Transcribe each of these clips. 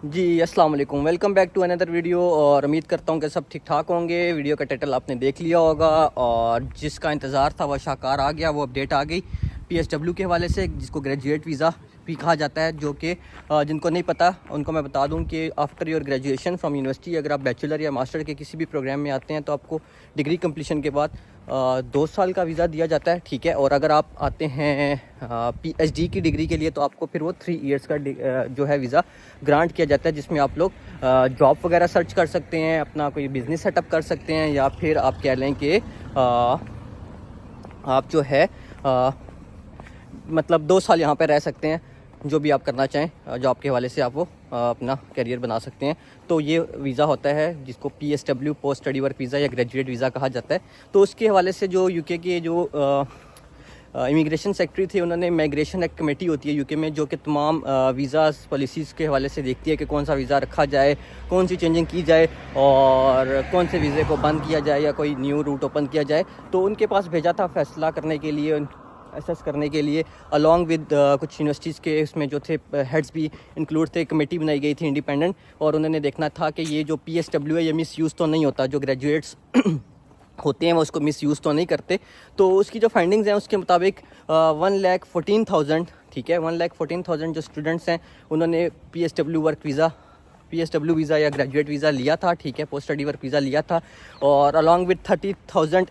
जी अस्सलाम वालेकुम, welcome back to another video. और उम्मीद करता हूँ कि सब ठीक ठाक होंगे। वीडियो का टाइटल आपने देख लिया होगा और जिसका इंतज़ार था वह शाकार आ गया, वो अपडेट आ गई पीएसडब्ल्यू के हवाले से, जिसको ग्रेजुएट वीज़ा भी कहा जाता है। जो कि जिनको नहीं पता उनको मैं बता दूं कि after your graduation from university, अगर आप बैचलर या मास्टर के किसी भी प्रोग्राम में आते हैं तो आपको डिग्री कंप्लीशन के बाद 2 साल का वीज़ा दिया जाता है, ठीक है। और अगर आप आते हैं पीएचडी की डिग्री के लिए तो आपको फिर वो 3 इयर्स का जो है वीज़ा ग्रांट किया जाता है, जिसमें आप लोग जॉब वगैरह सर्च कर सकते हैं, अपना कोई बिज़नेस सेटअप कर सकते हैं, या फिर आप कह लें कि आप जो है मतलब 2 साल यहाँ पे रह सकते हैं। जो भी आप करना चाहें जॉब के हवाले से आप वो अपना करियर बना सकते हैं। तो ये वीज़ा होता है जिसको PSW, post study work visa या ग्रेजुएट वीज़ा कहा जाता है। तो उसके हवाले से जो यूके के जो इमिग्रेशन सेक्रेटरी थे, उन्होंने माइग्रेशन एक कमेटी होती है यूके में, जो कि तमाम वीज़ाज़ पॉलिसीज़ के हवाले से देखती है कि कौन सा वीज़ा रखा जाए, कौन सी चेंजिंग की जाए और कौन से वीज़े को बंद किया जाए या कोई न्यू रूट ओपन किया जाए। तो उनके पास भेजा था फैसला करने के लिए, असेस करने के लिए, अलॉन्ग विद कुछ यूनिवर्सिटीज़ के उसमें जो थे हेड्स भी इंक्लूड थे। कमेटी बनाई गई थी इंडिपेंडेंट, और उन्होंने देखना था कि ये जो पीएसडब्ल्यू है ये मिस यूज़ तो नहीं होता, जो ग्रेजुएट्स होते हैं वो उसको मिस यूज़ तो नहीं करते। तो उसकी जो फाइंडिंग्स हैं उसके मुताबिक 1,14,000, ठीक है, 1,14,000 जो स्टूडेंट्स हैं उन्होंने पीएसडब्ल्यू वीज़ा या ग्रेजुएट वीज़ा लिया था, ठीक है, पोस्ट स्टडी वर्क वीज़ा लिया था। और अलॉन्ग विद 30,000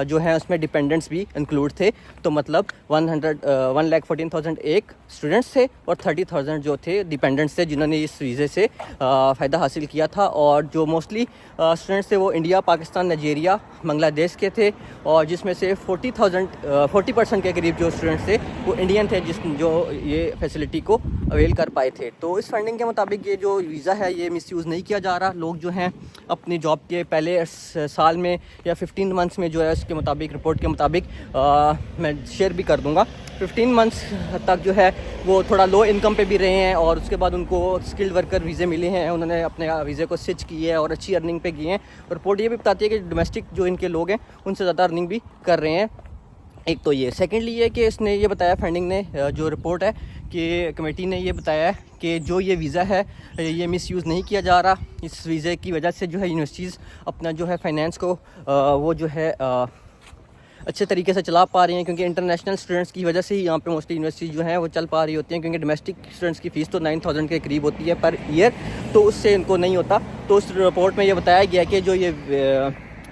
जो है उसमें डिपेंडेंट्स भी इंक्लूड थे। तो मतलब 1,14,000 एक स्टूडेंट्स थे और 30,000 जो थे डिपेंडेंट्स थे, जिन्होंने इस वीज़े से फ़ायदा हासिल किया था। और जो मोस्टली स्टूडेंट्स थे वो इंडिया, पाकिस्तान, नाइजीरिया, बांग्लादेश के थे, और जिसमें से 40% के करीब जो स्टूडेंट्स थे वो इंडियन थे, जो ये फैसिलिटी को अवेल कर पाए थे। तो इस फंडिंग के मुताबिक ये जो वीज़ा है ये मिसयूज़ नहीं किया जा रहा। लोग जो हैं अपनी जॉब के पहले साल में या 15 मंथ्स में जो है उसके मुताबिक, रिपोर्ट के मुताबिक मैं शेयर भी कर दूंगा, 15 मंथ्स तक जो है वो थोड़ा लो इनकम पे भी रहे हैं, और उसके बाद उनको स्किल्ड वर्कर वीज़े मिले हैं, उन्होंने अपने वीज़े को स्विच किए हैं और अच्छी अर्निंग पे किए हैं। और रिपोर्ट ये भी बताती है कि डोमेस्टिक जो इनके लोग हैं उनसे ज़्यादा अर्निंग भी कर रहे हैं। एक तो ये, सेकेंडली ये कि इसने ये बताया, फंडिंग ने जो रिपोर्ट है कि कमेटी ने ये बताया है कि जो ये वीज़ा है ये मिसयूज़ नहीं किया जा रहा। इस वीज़े की वजह से जो है यूनिवर्सिटीज़ अपना जो है फाइनेंस को वो जो है अच्छे तरीके से चला पा रही हैं, क्योंकि इंटरनेशनल स्टूडेंट्स की वजह से ही यहाँ पे मोस्टली यूनिवर्सिटी जो हैं वो चल पा रही होती हैं, क्योंकि डोमेस्टिक स्टूडेंट्स की फ़ीस तो 9,000 के करीब होती है पर ईयर, तो उससे इनको नहीं होता। तो उस रिपोर्ट में ये बताया गया कि जो ये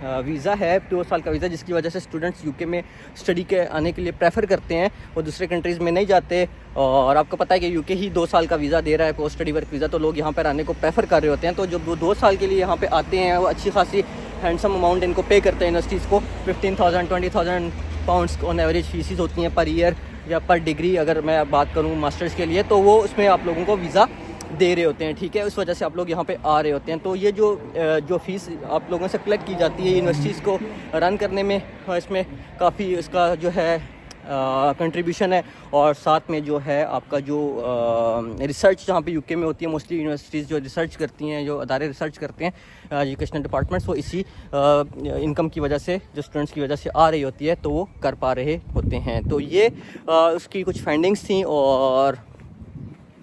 वीज़ा है 2 साल का वीज़ा, जिसकी वजह से स्टूडेंट्स यूके में स्टडी के आने के लिए प्रेफर करते हैं, वो दूसरे कंट्रीज़ में नहीं जाते। और आपको पता है कि यूके ही 2 साल का वीज़ा दे रहा है, पोस्ट स्टडी वर्क वीज़ा, तो लोग यहाँ पर आने को प्रेफर कर रहे होते हैं। तो जब वो 2 साल के लिए यहाँ पर आते हैं, वो अच्छी खासी हैंडसम अमाउंट इनको पे करते हैं यूनिवर्सिटीज़ को, 15,000 20,000 पाउंड्स ऑन एवरेज फीसिस होती हैं पर ईयर या पर डिग्री। अगर मैं बात करूँ मास्टर्स के लिए तो वो उसमें आप लोगों को वीज़ा दे रहे होते हैं, ठीक है। उस वजह से आप लोग यहाँ पे आ रहे होते हैं। तो ये जो फ़ीस आप लोगों से कलेक्ट की जाती है यूनिवर्सिटीज़ को रन करने में, इसमें काफ़ी इसका जो है कंट्रीब्यूशन है। और साथ में जो है आपका जो रिसर्च जहाँ पे यूके में होती है, मोस्टली यूनिवर्सिटीज़ जो रिसर्च करती हैं, जो अदारे रिसर्च करते हैं, एजुकेशनल डिपार्टमेंट्स, वो इसी इनकम की वजह से, जो स्टूडेंट्स की वजह से आ रही होती है, तो वो कर पा रहे होते हैं। तो ये उसकी कुछ फाइंडिंग्स थी। और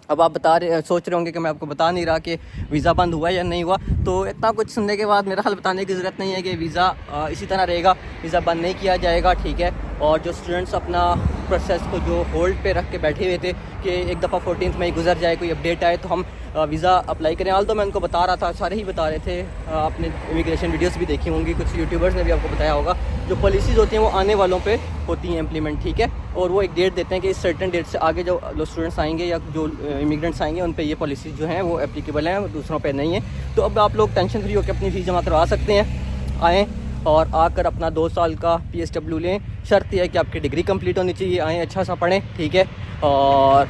अब आप सोच रहे होंगे कि मैं आपको बता नहीं रहा कि वीज़ा बंद हुआ या नहीं हुआ। तो इतना कुछ सुनने के बाद मेरा ख्याल बताने की ज़रूरत नहीं है कि वीज़ा इसी तरह रहेगा, वीज़ा बंद नहीं किया जाएगा, ठीक है। और जो स्टूडेंट्स अपना प्रोसेस को जो होल्ड पे रख के बैठे हुए थे कि एक दफ़ा 14 मई गुजर जाए, कोई अपडेट आए तो हम वीज़ा अप्लाई करें, आल तो मैं उनको बता रहा था, सारे ही बता रहे थे, आपने इमिग्रेशन वीडियोस भी देखी होंगी, कुछ यूट्यूबर्स ने भी आपको बताया होगा, जो पॉलिसीज़ होती हैं वो आने वालों पे होती हैं इम्प्लीमेंट, ठीक है। और वो एक डेट देते हैं कि इस सर्टेन डेट से आगे जो स्टूडेंट्स आएंगे या जो इमिग्रेंट्स आएंगे उन पे ये पॉलिसीज़ जो हैं वो एप्लीकेबल हैं, दूसरों पे नहीं है। तो अब आप लोग टेंशन फ्री होकर अपनी फ़ीस जमा करवा सकते हैं, आएँ और आकर अपना 2 साल का पीएसडब्ल्यू लें। शर्त यह है कि आपकी डिग्री कंप्लीट होनी चाहिए, आएँ अच्छा सा पढ़ें, ठीक है। और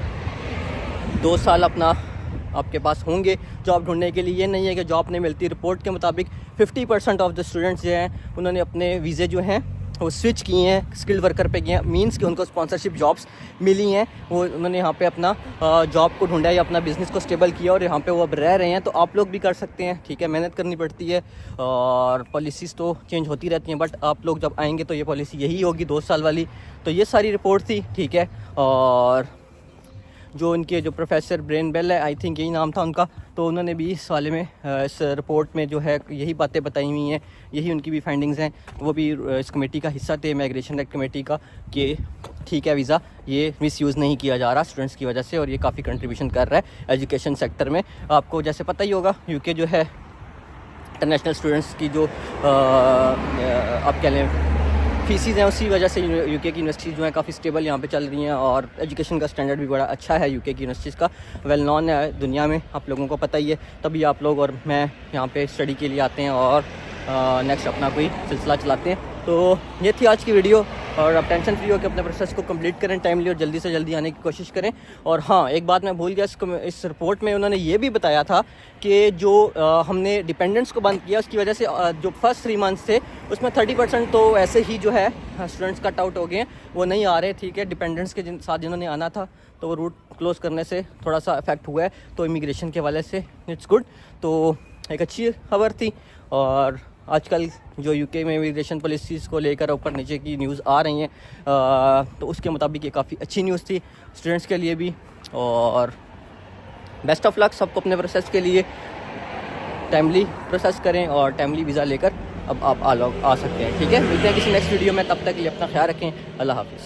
2 साल अपना आपके पास होंगे जॉब ढूंढने के लिए। ये नहीं है कि जॉब नहीं मिलती। रिपोर्ट के मुताबिक 50% ऑफ द स्टूडेंट्स जो हैं उन्होंने अपने वीज़े जो हैं वो स्विच किए हैं, स्किल्ड वर्कर पे किए हैं, मींस कि उनको स्पॉन्सरशिप जॉब्स मिली हैं, वो उन्होंने यहाँ पे अपना जॉब को ढूंढा या अपना बिज़नेस को स्टेबल किया और यहाँ पे वो अब रह रहे हैं। तो आप लोग भी कर सकते हैं, ठीक है। मेहनत करनी पड़ती है और पॉलिसीज़ तो चेंज होती रहती हैं, बट आप लोग जब आएंगे तो ये पॉलिसी यही होगी 2 साल वाली। तो ये सारी रिपोर्ट थी, ठीक है। और जो उनके जो प्रोफेसर ब्रेन बेल है, आई थिंक यही नाम था उनका, तो उन्होंने भी इस वाले में इस रिपोर्ट में जो है यही बातें बताई हुई हैं, यही उनकी भी फाइंडिंग्स हैं। वो भी इस कमेटी का हिस्सा थे, माइग्रेशन एक्ट कमेटी का, कि ठीक है वीज़ा ये मिसयूज़ नहीं किया जा रहा स्टूडेंट्स की वजह से, और ये काफ़ी कंट्रीब्यूशन कर रहा है एजुकेशन सेक्टर में। आपको जैसे पता ही होगा यूके जो है इंटरनेशनल स्टूडेंट्स की जो आप कह लें फीसिस हैं, उसी वजह से यूके की यूनिवर्सिटीज़ जो हैं काफ़ी स्टेबल यहाँ पे चल रही हैं, और एजुकेशन का स्टैंडर्ड भी बड़ा अच्छा है यूके की यूनिवर्सिटीज़ का, वेल नॉन है दुनिया में, आप लोगों को पता ही है। तभी आप लोग और मैं यहाँ पे स्टडी के लिए आते हैं और नेक्स्ट अपना कोई सिलसिला चलाते हैं। तो ये थी आज की वीडियो, और आप टेंशन फ्री होकर अपने प्रोसेस को कंप्लीट करें टाइमली, और जल्दी से जल्दी आने की कोशिश करें। और हाँ, एक बात मैं भूल गया, इस रिपोर्ट में उन्होंने ये भी बताया था कि जो हमने डिपेंडेंट्स को बंद किया उसकी वजह से जो फर्स्ट 3 मंथ्स थे उसमें 30% तो ऐसे ही जो है स्टूडेंट्स कट आउट हो गए हैं, वो नहीं आ रहे। ठीक है, डिपेंडेंट्स के साथ जिन्होंने आना था तो वो रूट क्लोज़ करने से थोड़ा सा इफेक्ट हुआ है, तो इमिग्रेशन के हवाले से इट्स गुड। तो एक अच्छी खबर थी। और आजकल जो यूके में इमिग्रेशन पॉलिसीज़ को लेकर ऊपर नीचे की न्यूज़ आ रही हैं, तो उसके मुताबिक ये काफ़ी अच्छी न्यूज़ थी स्टूडेंट्स के लिए भी। और बेस्ट ऑफ लक सबको अपने प्रोसेस के लिए, टाइमली प्रोसेस करें और टाइमली वीज़ा लेकर अब आप आ सकते हैं। ठीक है, मिलते हैं किसी नेक्स्ट वीडियो में, तब तक के लिए अपना ख्याल रखें। अल्लाह हाफिज़।